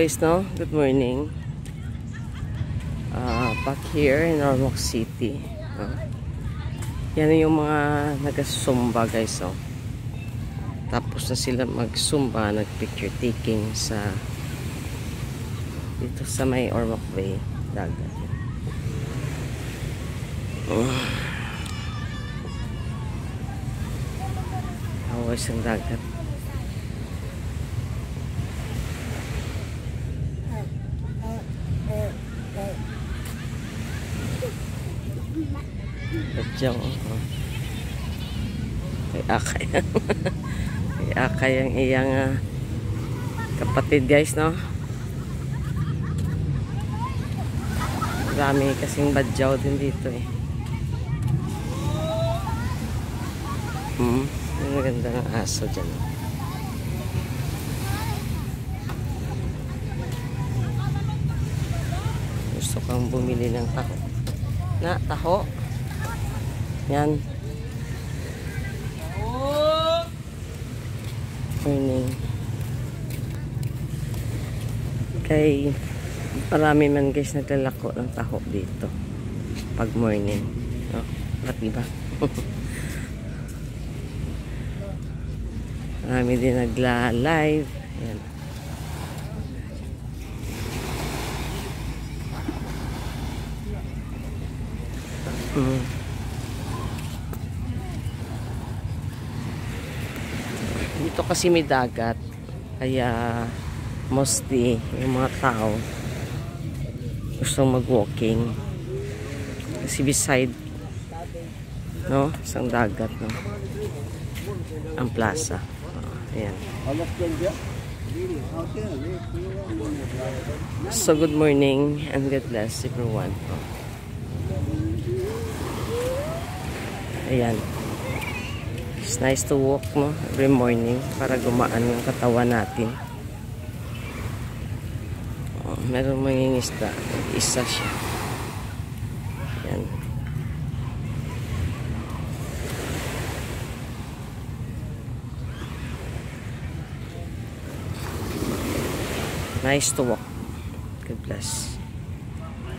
Guys, no? Good morning. Back here in Ormoc City. Yan yung mga nag-zumba, guys. Tapos na sila mag-zumba, nag-picture taking sa dito sa may Ormoc Bay, dagat. Awas ang dagat. Diyan, kay Akay. Kay Akay ang iyang kapatid, guys, no? Marami kasing badyaw din dito, eh. Ang ganda ng aso dyan. Gusto kang bumili ng taho. Taho. Yan. Morning. Kay marami man, guys, naglalako ng taho dito pag morning. Diba? Marami din nagla-live. Yan. Dito kasi may dagat, kaya mostly yung mga tao gustong mag-walking kasi beside, no, isang dagat, no, ang plaza. Ayan. So good morning and God bless everyone. Ayan. It's nice to walk, no, every morning para gumaan yung katawan natin. Meron mangingisda. Isa siya. Ayan. Nice to walk. God bless.